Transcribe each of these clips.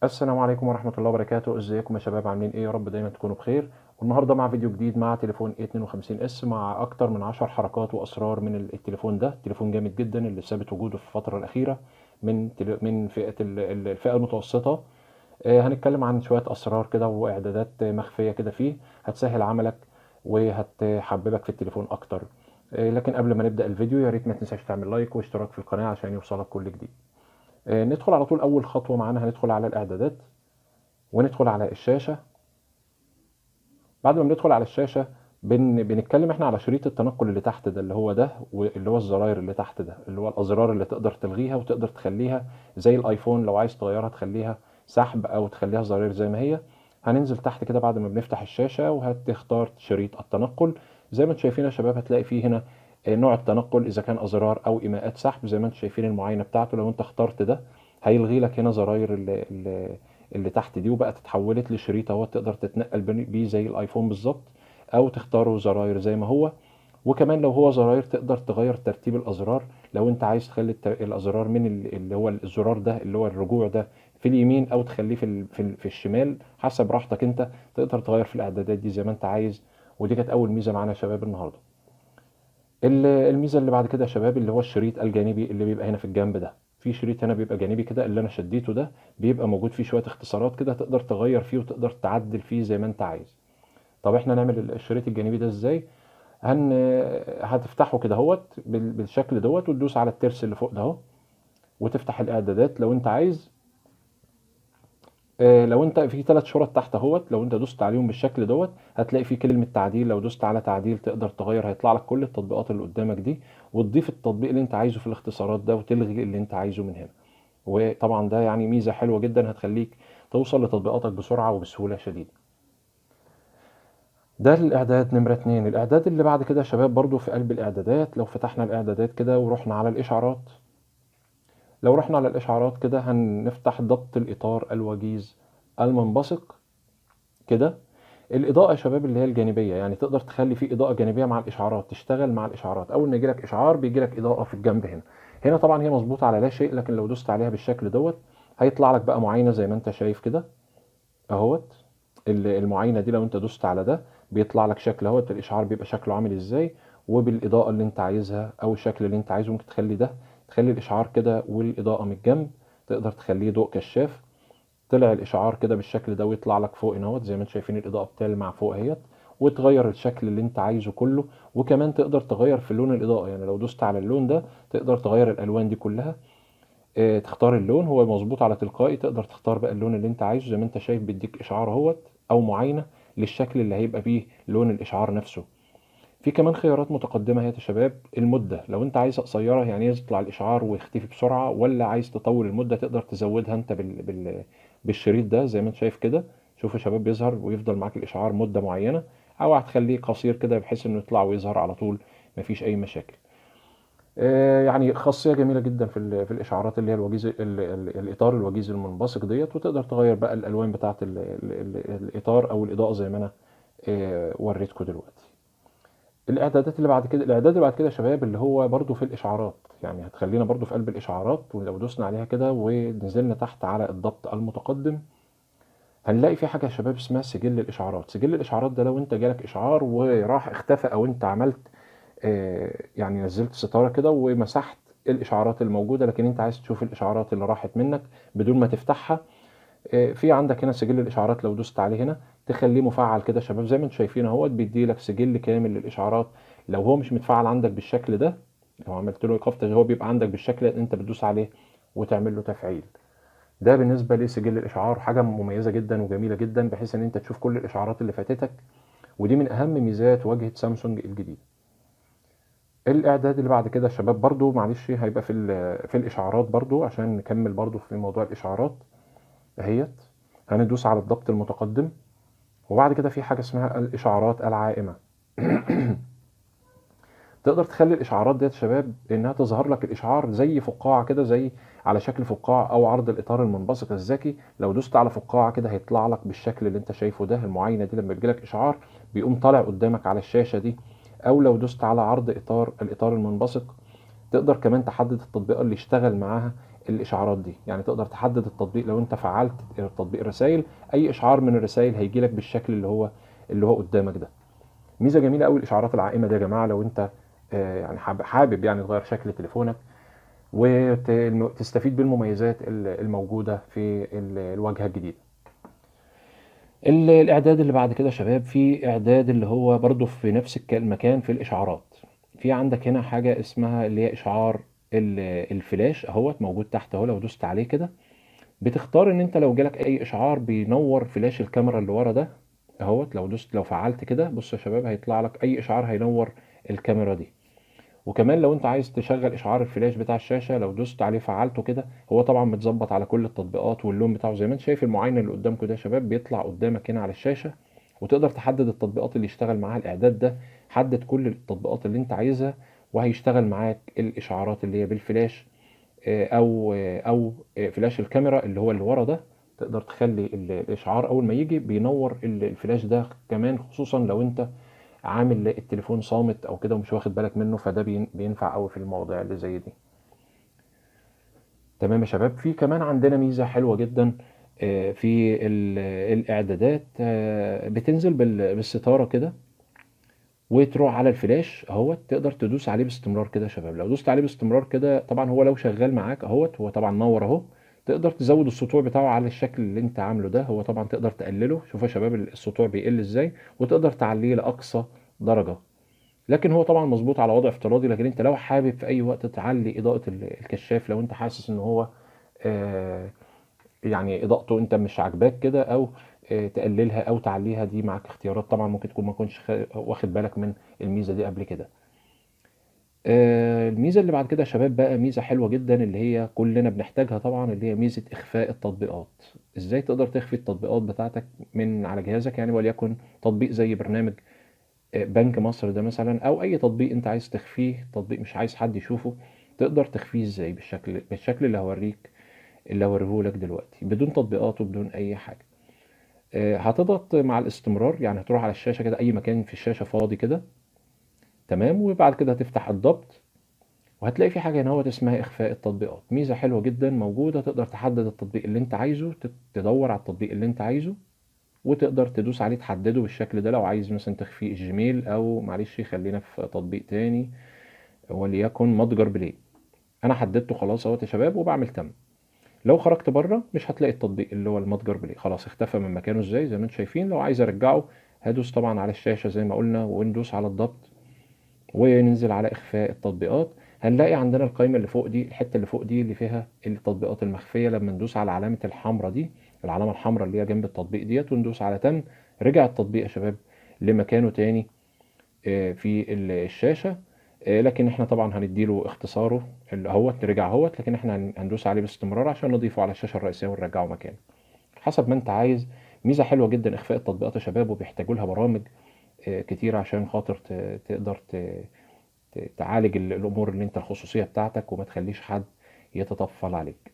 السلام عليكم ورحمة الله وبركاته، ازيكم يا شباب؟ عاملين ايه؟ يا رب دايما تكونوا بخير. والنهارده مع فيديو جديد مع تليفون A52s مع اكتر من 10 حركات واسرار من التليفون ده. تليفون جامد جدا اللي ثابت وجوده في الفترة الأخيرة من فئة الفئة المتوسطة. هنتكلم عن شوية اسرار كده واعدادات مخفية كده فيه هتسهل عملك وهتحببك في التليفون اكتر. لكن قبل ما نبدأ الفيديو يا ريت ما تنساش تعمل لايك واشتراك في القناة عشان يوصلك كل جديد. ندخل على طول. اول خطوة معانا هندخل على الاعدادات وندخل على الشاشة. بعد ما بندخل على الشاشة بنتكلم احنا على شريط التنقل اللي تحت ده، اللي هو ده، واللي هو الزراير اللي تحت ده، اللي هو الأزرار اللي تقدر تلغيها وتقدر تخليها زي الآيفون. لو عايز تغيرها تخليها سحب أو تخليها زراير زي ما هي. هننزل تحت كده بعد ما بنفتح الشاشة وهتختار شريط التنقل. زي ما انتم شايفين يا شباب هتلاقي فيه هنا نوع التنقل إذا كان أزرار أو إيماءات سحب. زي ما انتم شايفين المعاينة بتاعته، لو انت اخترت ده هيلغي لك هنا زراير اللي تحت دي، وبقت اتحولت لشريط اهو تقدر تتنقل بيه زي الايفون بالظبط، او تختاره زراير زي ما هو. وكمان لو هو زراير تقدر تغير ترتيب الازرار. لو انت عايز تخلي الازرار من اللي هو الزرار ده اللي هو الرجوع ده في اليمين، او تخليه في الشمال، حسب راحتك انت. تقدر تغير في الاعدادات دي زي ما انت عايز. ودي كانت اول ميزه معانا يا شباب النهارده. الميزه اللي بعد كده يا شباب اللي هو الشريط الجانبي اللي بيبقى هنا في الجنب ده. في شريط هنا بيبقى جانبي كده اللي انا شديته ده، بيبقى موجود فيه شويه اختصارات كده تقدر تغير فيه وتقدر تعدل فيه زي ما انت عايز. طب احنا نعمل الشريط الجانبي ده ازاي؟ هن هتفتحه كده اهوت بالشكل دوت، وتدوس على الترس اللي فوق ده اهو، وتفتح الاعدادات لو انت عايز. لو انت في 3 شرط تحت اهوت، لو انت دوست عليهم بالشكل دوت هتلاقي في كلمة تعديل. لو دوست على تعديل تقدر تغير، هيطلع لك كل التطبيقات اللي قدامك دي، وتضيف التطبيق اللي انت عايزه في الاختصارات ده، وتلغي اللي انت عايزه من هنا. وطبعا ده يعني ميزة حلوة جدا هتخليك توصل لتطبيقاتك بسرعة وبسهولة شديدة. ده الاعداد نمرة 2. الاعداد اللي بعد كده يا شباب برضو في قلب الاعدادات، لو فتحنا الاعدادات كده ورحنا على الاشعارات. لو رحنا على الاشعارات كده هنفتح ضبط الاطار الوجيز المنبثق كده. الإضاءة يا شباب اللي هي الجانبية، يعني تقدر تخلي فيه إضاءة جانبية مع الإشعارات، تشتغل مع الإشعارات. أول ما يجيلك إشعار بيجيلك إضاءة في الجنب هنا. هنا طبعا هي مظبوطة على لا شيء، لكن لو دوست عليها بالشكل دوت هيطلع لك بقى معاينة زي ما أنت شايف كده أهوت. المعاينة دي لو أنت دوست على ده بيطلع لك شكل أهوت، الإشعار بيبقى شكله عامل إزاي وبالإضاءة اللي أنت عايزها أو الشكل اللي أنت عايزه. ممكن تخلي ده، تخلي الإشعار كده والإضاءة من الجنب، تقدر تخليه ضوء كشاف. طلع الاشعار كده بالشكل ده ويطلع لك فوق اهوت زي ما انتم شايفين الاضاءه بتلمع فوق اهيت، وتغير الشكل اللي انت عايزه كله. وكمان تقدر تغير في لون الاضاءه، يعني لو دوست على اللون ده تقدر تغير الالوان دي كلها. تختار اللون، هو مظبوط على تلقائي. تقدر تختار بقى اللون اللي انت عايزه زي ما انت شايف، بيديك اشعار اهوت او معاينه للشكل اللي هيبقى بيه لون الاشعار نفسه. في كمان خيارات متقدمة اهي يا شباب. المدة لو انت عايزها قصيرة، يعني يطلع الاشعار ويختفي بسرعة، ولا عايز تطول المدة تقدر تزودها انت بالشريط ده زي ما انت شايف كده. شوف يا شباب بيظهر ويفضل معاك الاشعار مدة معينة، او هتخليه قصير كده بحيث انه يطلع ويظهر على طول مفيش اي مشاكل. يعني خاصية جميلة جدا في الاشعارات اللي هي الوجيز الاطار الوجيز المنبثق ديت. وتقدر تغير بقى الالوان بتاعة الاطار او الاضاءة زي ما انا وريتكم دلوقتي. الاعداد اللي بعد كده يا شباب اللي هو برضو في الاشعارات، يعني هتخلينا برضو في قلب الاشعارات. ولو دوسنا عليها كده ونزلنا تحت على الضبط المتقدم هنلاقي في حاجه يا شباب اسمها سجل الاشعارات. سجل الاشعارات ده لو انت جالك اشعار وراح اختفى، او انت عملت يعني نزلت ستاره كده ومسحت الاشعارات الموجوده، لكن انت عايز تشوف الاشعارات اللي راحت منك بدون ما تفتحها. في عندك هنا سجل الاشعارات، لو دوست عليه هنا تخليه مفعل كده يا شباب زي ما انتم شايفين اهوت، بيدي لك سجل كامل للاشعارات. لو هو مش متفعل عندك بالشكل ده، لو عملت له ايقاف هو بيبقى عندك بالشكل ده، انت بتدوس عليه وتعمل له تفعيل. ده بالنسبه لسجل الاشعار حاجه مميزه جدا وجميله جدا، بحيث ان انت تشوف كل الاشعارات اللي فاتتك. ودي من اهم ميزات واجهه سامسونج الجديده. الاعداد اللي بعد كده يا شباب برضو معلش هيبقى في الاشعارات برضو عشان نكمل برضو في موضوع الاشعارات اهيت. هندوس على الضبط المتقدم، وبعد كده في حاجة اسمها الإشعارات العائمة. تقدر تخلي الإشعارات ديت يا شباب إنها تظهر لك الإشعار زي فقاعة كده، زي على شكل فقاعة أو عرض الإطار المنبثق الذكي. لو دوست على فقاعة كده هيطلع لك بالشكل اللي أنت شايفه ده. المعاينة دي لما بيجيلك إشعار بيقوم طالع قدامك على الشاشة دي. أو لو دوست على عرض الإطار المنبثق تقدر كمان تحدد التطبيقات اللي يشتغل معاها الاشعارات دي. يعني تقدر تحدد التطبيق لو انت فعلت تطبيق الرسائل، اي اشعار من الرسائل هيجي لك بالشكل اللي هو قدامك ده. ميزه جميله قوي الاشعارات العائمه دي يا جماعه. لو انت يعني حابب يعني تغير شكل تليفونك وتستفيد بالمميزات الموجوده في الواجهه الجديده. الاعداد اللي بعد كده يا شباب، في اعداد اللي هو برضو في نفس المكان في الاشعارات. في عندك هنا حاجه اسمها اللي هي اشعار الفلاش اهوت، موجود تحت اهو. لو دوست عليه كده بتختار ان انت لو جالك اي اشعار بينور فلاش الكاميرا اللي ورا ده اهوت. لو فعلت كده، بص يا شباب، هيطلع لك اي اشعار هينور الكاميرا دي. وكمان لو انت عايز تشغل اشعار الفلاش بتاع الشاشه، لو دوست عليه فعلته كده، هو طبعا متظبط على كل التطبيقات واللون بتاعه زي ما انت شايف. المعاينه اللي قدامكم ده يا شباب بيطلع قدامك هنا على الشاشه، وتقدر تحدد التطبيقات اللي يشتغل معاها الاعداد ده. حدد كل التطبيقات اللي انت عايزها وهيشتغل معاك الاشعارات اللي هي بالفلاش، او فلاش الكاميرا اللي هو اللي ورا ده. تقدر تخلي الاشعار اول ما يجي بينور الفلاش ده كمان، خصوصا لو انت عامل التليفون صامت او كده ومش واخد بالك منه، فده بينفع قوي في المواضيع اللي زي دي. تمام يا شباب. في كمان عندنا ميزة حلوة جدا في الاعدادات. بتنزل بالستارة كده وتروح على الفلاش اهوت. تقدر تدوس عليه باستمرار كده يا شباب. لو دوست عليه باستمرار كده، طبعا هو لو شغال معاك اهوت، هو طبعا نور اهو. تقدر تزود السطوع بتاعه على الشكل اللي انت عامله ده. هو طبعا تقدر تقلله، شوف يا شباب السطوع بيقل ازاي، وتقدر تعليه لاقصى درجة. لكن هو طبعا مظبوط على وضع افتراضي. لكن انت لو حابب في اي وقت تعلي اضاءة الكشاف، لو انت حاسس ان هو آه، يعني اضاءته انت مش عاجباك كده، او تقللها او تعليها، دي معاك اختيارات. طبعا ممكن تكون ما كنتش واخد بالك من الميزة دي قبل كده. الميزة اللي بعد كده يا شباب بقى ميزة حلوة جدا، اللي هي كلنا بنحتاجها طبعا، اللي هي ميزة إخفاء التطبيقات. إزاي تقدر تخفي التطبيقات بتاعتك من على جهازك؟ يعني وليكن تطبيق زي برنامج بنك مصر ده مثلا، أو أي تطبيق أنت عايز تخفيه، تطبيق مش عايز حد يشوفه، تقدر تخفيه إزاي؟ بالشكل اللي هوريهولك دلوقتي، بدون تطبيقات وبدون أي حاجة. هتضغط مع الاستمرار، يعني هتروح على الشاشة كده، أي مكان في الشاشة فاضي كده، تمام. وبعد كده هتفتح الضبط، وهتلاقي في حاجة هنا هو اسمها إخفاء التطبيقات. ميزة حلوة جدا موجودة. تقدر تحدد التطبيق اللي أنت عايزه، تدور على التطبيق اللي أنت عايزه، وتقدر تدوس عليه تحدده بالشكل ده. لو عايز مثلا تخفي الجيميل، أو معلش خلينا في تطبيق تاني وليكن متجر بلاي، أنا حددته خلاص أهوت يا شباب، وبعمل تم. لو خرجت بره مش هتلاقي التطبيق اللي هو المتجر بلاي، خلاص اختفى من مكانه زي ما انتم شايفين. لو عايز ارجعه هدوس طبعا على الشاشة زي ما قلنا، وندوس على الضبط وننزل على إخفاء التطبيقات. هنلاقي عندنا القائمة اللي فوق دي، الحتة اللي فوق دي اللي فيها التطبيقات المخفية. لما ندوس على علامة الحمراء دي، العلامة الحمراء اللي هي جنب التطبيق ديت، وندوس على تم، رجع التطبيق يا شباب لمكانه تاني في الشاشة. لكن احنا طبعا هنديله اختصاره اللي هو رجع اهوت، لكن احنا هندوس عليه باستمرار عشان نضيفه على الشاشة الرئيسية ونرجعه مكانه حسب ما انت عايز. ميزة حلوة جدا إخفاء التطبيقات يا شباب، وبيحتاجوا لها برامج كتير عشان خاطر تقدر تعالج الامور اللي انت الخصوصيه بتاعتك، وما تخليش حد يتطفل عليك.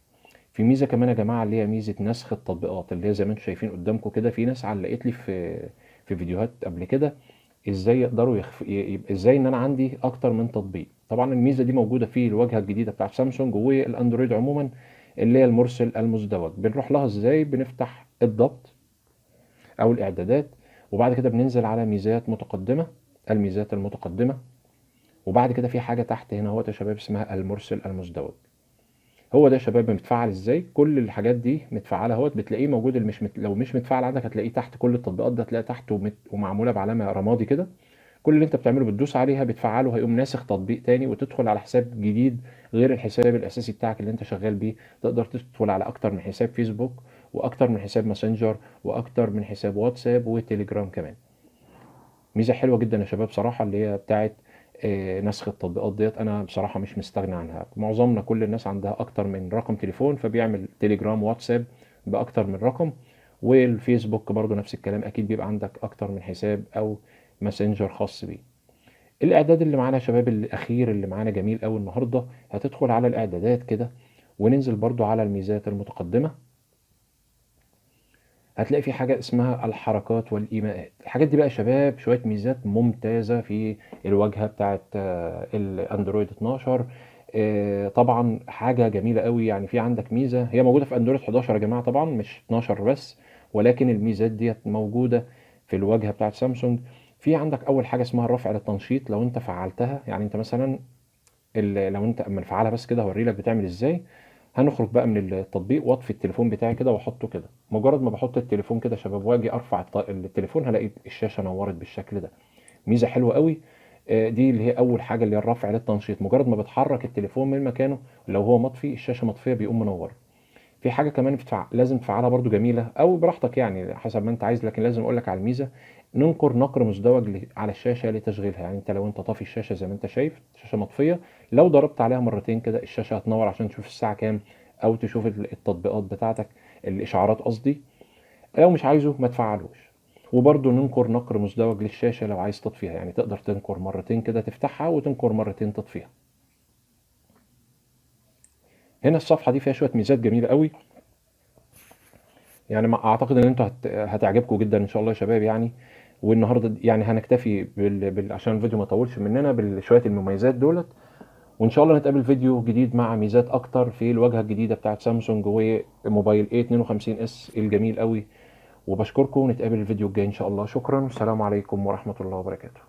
في ميزه كمان يا جماعه، اللي هي ميزه نسخ التطبيقات، اللي هي زي ما انتم شايفين قدامكم كده. في ناس علقت لي في فيديوهات قبل كده ازاي يقدروا يبقى ازاي ان انا عندي اكتر من تطبيق. طبعا الميزه دي موجوده في الواجهه الجديده بتاعت سامسونج والاندرويد عموما، اللي هي المرسل المزدوج. بنروح لها ازاي؟ بنفتح الضبط او الاعدادات، وبعد كده بننزل على ميزات متقدمه، الميزات المتقدمه. وبعد كده في حاجه تحت هنا اهوت يا شباب اسمها المرسل المزدوج. هو ده يا شباب متفعل ازاي؟ كل الحاجات دي متفعله اهوت، بتلاقيه موجود. لو مش متفعل عندك هتلاقيه تحت. كل التطبيقات ده هتلاقيه تحت ومعموله بعلامه رمادي كده. كل اللي انت بتعمله بتدوس عليها بتفعله، هيقوم ناسخ تطبيق تاني وتدخل على حساب جديد غير الحساب الاساسي بتاعك اللي انت شغال بيه. تقدر تدخل على اكتر من حساب فيسبوك، واكتر من حساب ماسنجر، واكتر من حساب واتساب وتليجرام كمان. ميزه حلوه جدا يا شباب صراحه، اللي هي بتاعت نسخ التطبيقات ديت. انا بصراحه مش مستغني عنها. معظمنا كل الناس عندها اكتر من رقم تليفون، فبيعمل تليجرام واتساب باكتر من رقم، والفيسبوك برضو نفس الكلام، اكيد بيبقى عندك اكتر من حساب او ماسنجر خاص بيه. الاعداد اللي معانا يا شباب الاخير اللي معانا جميل قوي النهارده، هتدخل على الاعدادات كده وننزل برضو على الميزات المتقدمه. هتلاقي في حاجة اسمها الحركات والإيماءات. الحاجات دي بقى يا شباب شوية ميزات ممتازة في الواجهة بتاعت الأندرويد 12. طبعا حاجه جميله قوي. يعني في عندك ميزه هي موجوده في اندرويد 11 يا جماعه، طبعا مش 12 بس، ولكن الميزات ديت موجوده في الواجهه بتاعت سامسونج. في عندك اول حاجه اسمها الرفع للتنشيط، لو انت فعلتها يعني انت مثلا لو انت اما نفعلها بس كده هوري لك بتعمل ازاي. هنخرج بقى من التطبيق واطفي التليفون بتاعي كده واحطه كده. مجرد ما بحط التليفون كده يا شباب واجي ارفع التليفون هلاقي الشاشه نورت بالشكل ده. ميزه حلوه قوي. دي اللي هي اول حاجه اللي هي الرفع للتنشيط، مجرد ما بتحرك التليفون من مكانه لو هو مطفي الشاشه مطفيه بيقوم منور. في حاجه كمان لازم تفعلها برضو جميله او براحتك يعني حسب ما انت عايز، لكن لازم اقول لك على الميزه. ننقر نقر مزدوج على الشاشه لتشغيلها. يعني انت لو انت طافي الشاشه زي ما انت شايف الشاشه مطفيه، لو ضربت عليها مرتين كده الشاشه هتنور عشان تشوف الساعه كام، او تشوف التطبيقات بتاعتك، الاشعارات قصدي. لو مش عايزه ما تفعلوش. وبرضه ننقر نقر مزدوج للشاشه لو عايز تطفيها، يعني تقدر تنقر مرتين كده تفتحها وتنقر مرتين تطفيها. هنا الصفحه دي فيها شويه ميزات جميله قوي. يعني اعتقد ان انتوا هتعجبكم جدا ان شاء الله يا شباب يعني. والنهارده يعني هنكتفي عشان الفيديو ما يطولش مننا بشويه المميزات دولت. وان شاء الله نتقابل فيديو جديد مع ميزات اكتر في الواجهه الجديده بتاعت سامسونج وموبايل A52 اس الجميل قوي. وبشكركم، ونتقابل الفيديو الجاي ان شاء الله. شكرا، السلام عليكم ورحمه الله وبركاته.